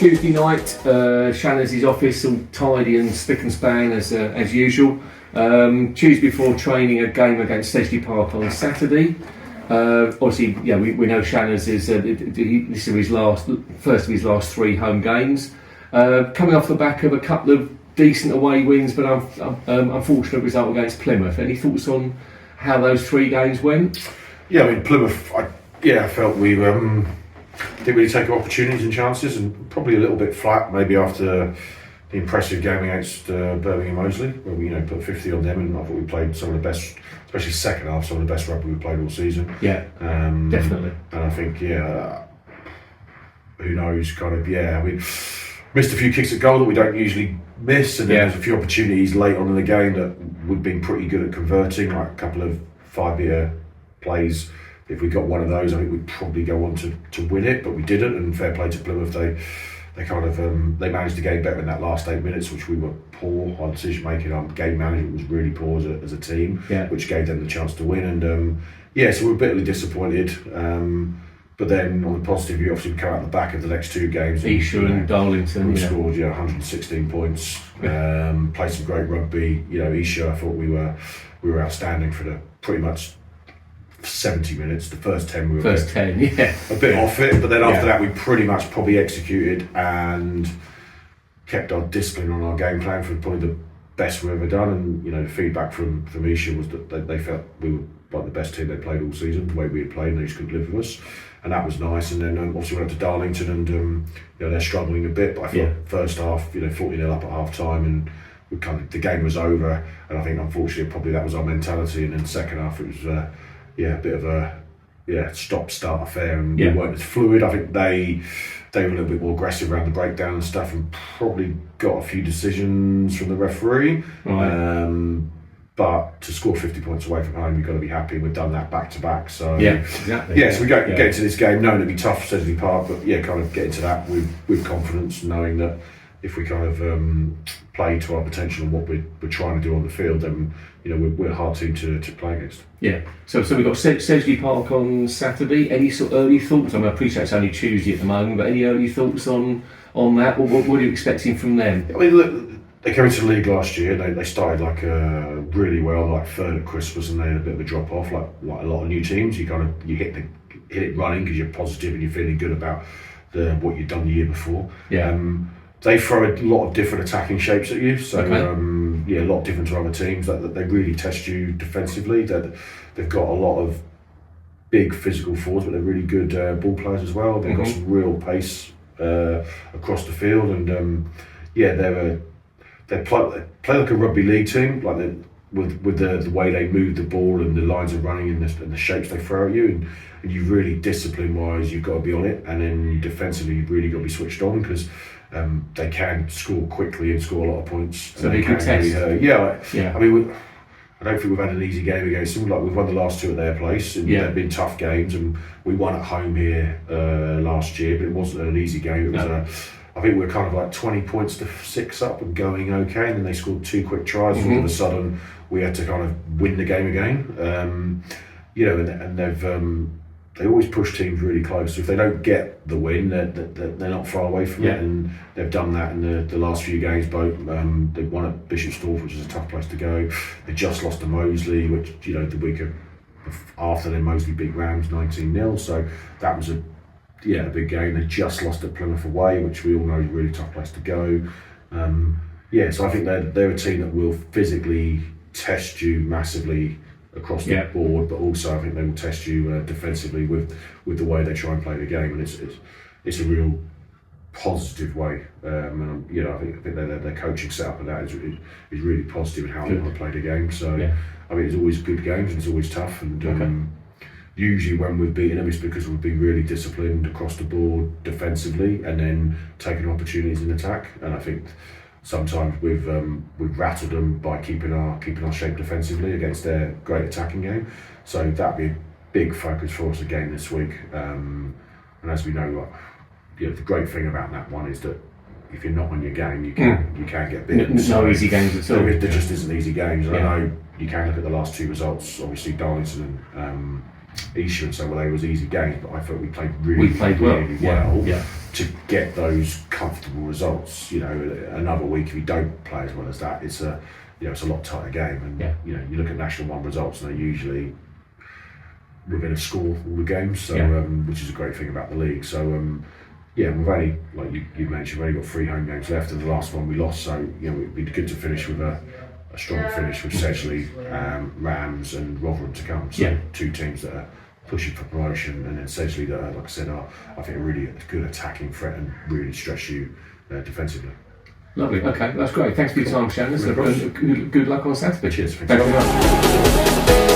Tuesday night, Shannon's office all tidy and spick and span as usual. Tuesday before training, a game against Sedgley Park on Saturday. Obviously, yeah, we know Shannon's is this is first of his last 3 home games. Coming off the back of a couple of decent away wins, but unfortunate result against Plymouth. Any thoughts on how those 3 games went? Yeah, I mean Plymouth. I felt we didn't really take opportunities and chances, and probably a little bit flat maybe after the impressive game against Birmingham Moseley, where we put 50 on them, and I thought we played some of the best, especially second half, some of the best rugby we played all season. Yeah, definitely. And I think who knows, kind of we missed a few kicks at goal that we don't usually miss, and then there's a few opportunities late on in the game that we've been pretty good at converting, like a couple of 5-metre plays. If we got one of those, I think we'd probably go on to win it, but we didn't. And fair play to Plymouth, they kind of they managed the game better in that last 8 minutes, which we were poor. Our decision making, our game management was really poor as a team, which gave them the chance to win. And so we were bitterly disappointed. But then on the positive, you obviously come out the back of the next 2 games. Esher and Darlington. We scored 116 points. Played some great rugby. Esher, I thought we were outstanding for the pretty much 70 minutes. The first 10 we were a bit off it, but then after that we pretty much probably executed and kept our discipline on our game plan for probably the best we've ever done. And the feedback from Esher was that they felt we were like the best team they played all season, the way we had played, and they just couldn't live with us, and that was nice. And then obviously went up to Darlington, and they're struggling a bit, but I thought first half 40-0 up at half time, and we the game was over, and I think unfortunately probably that was our mentality. And then second half it was a bit of a stop-start affair, and we weren't as fluid. I think they were a little bit more aggressive around the breakdown and stuff, and probably got a few decisions from the referee. Right. But to score 50 points away from home, you've got to be happy. We've done that back to back. So exactly. So we get into this game knowing it'll be tough for Sedgley Park, but kind of get into that with confidence, knowing that if we kind of play to our potential and what we're trying to do on the field, then we're a hard team to play against. Yeah. So we've got Sedgley Park on Saturday. Any sort of early thoughts? I mean, I appreciate it's only Tuesday at the moment, but any early thoughts on that? What are you expecting from them? I mean, look, they came into the league last year. They started really well, like third at Christmas, and they had a bit of a drop off, like a lot of new teams. You hit it running because you're positive and you're feeling good about what you've done the year before. Yeah. They throw a lot of different attacking shapes at you, so a lot different to other teams. That they really test you defensively. They've got a lot of big physical forwards, but they're really good ball players as well. They've got some real pace across the field, and they play like a rugby league team, like with the way they move the ball and the lines of running and the shapes they throw at you, and you really discipline wise you've got to be on it, and then defensively you've really got to be switched on because they can score quickly and score a lot of points. So they can test. I mean, I don't think we've had an easy game against them. Like we've won the last 2 at their place, and they've been tough games. And we won at home here last year, but it wasn't an easy game. It was I think we were kind of like 20 points to 6 up and going okay, and then they scored 2 quick tries. And all of a sudden, we had to kind of win the game again. And they always push teams really close. So if they don't get the win, they're not far away from it, and they've done that in the last few games. Both they've won at Bishop's Stortford, which is a tough place to go. They just lost to Moseley, which the week after then Moseley beat Rams 19-0. So that was a big game. They just lost at Plymouth away, which we all know is a really tough place to go. So I think they're a team that will physically test you massively across the board, but also I think they will test you defensively with the way they try and play the game, and it's a real positive way. And I think their coaching setup and that is really positive in how they want to play the game. So I mean, it's always good games and it's always tough, and usually when we've beaten them, it's because we've been really disciplined across the board defensively and then taking opportunities in attack. And I think sometimes we've rattled them by keeping our shape defensively against their great attacking game. So that'd be a big focus for us again this week. And as we know, the great thing about that one is that if you're not on your game, you can get beaten. No easy games at all. There just isn't easy games. I know you can look at the last 2 results. Obviously, Darlington and Esher and say, well, they was easy games, but I thought we played really well, well to get those comfortable results. You know, another week if you don't play as well as that, it's a it's a lot tighter game. And you know, you look at National One results, and they're usually within a score all the games. So which is a great thing about the league. So we've only, like you mentioned, we've only got 3 home games left, and the last one we lost. So you know, it'd be good to finish with a strong finish with Sedgley, Rams, and Rotherham to come. So 2 teams that are pushing for promotion, and then Sedgley that, like I said, are I think a really good attacking threat and really stress you defensively. Lovely. Okay, that's great. Thanks for your time, Shannon. Good luck on Saturday. Cheers. Thanks very much.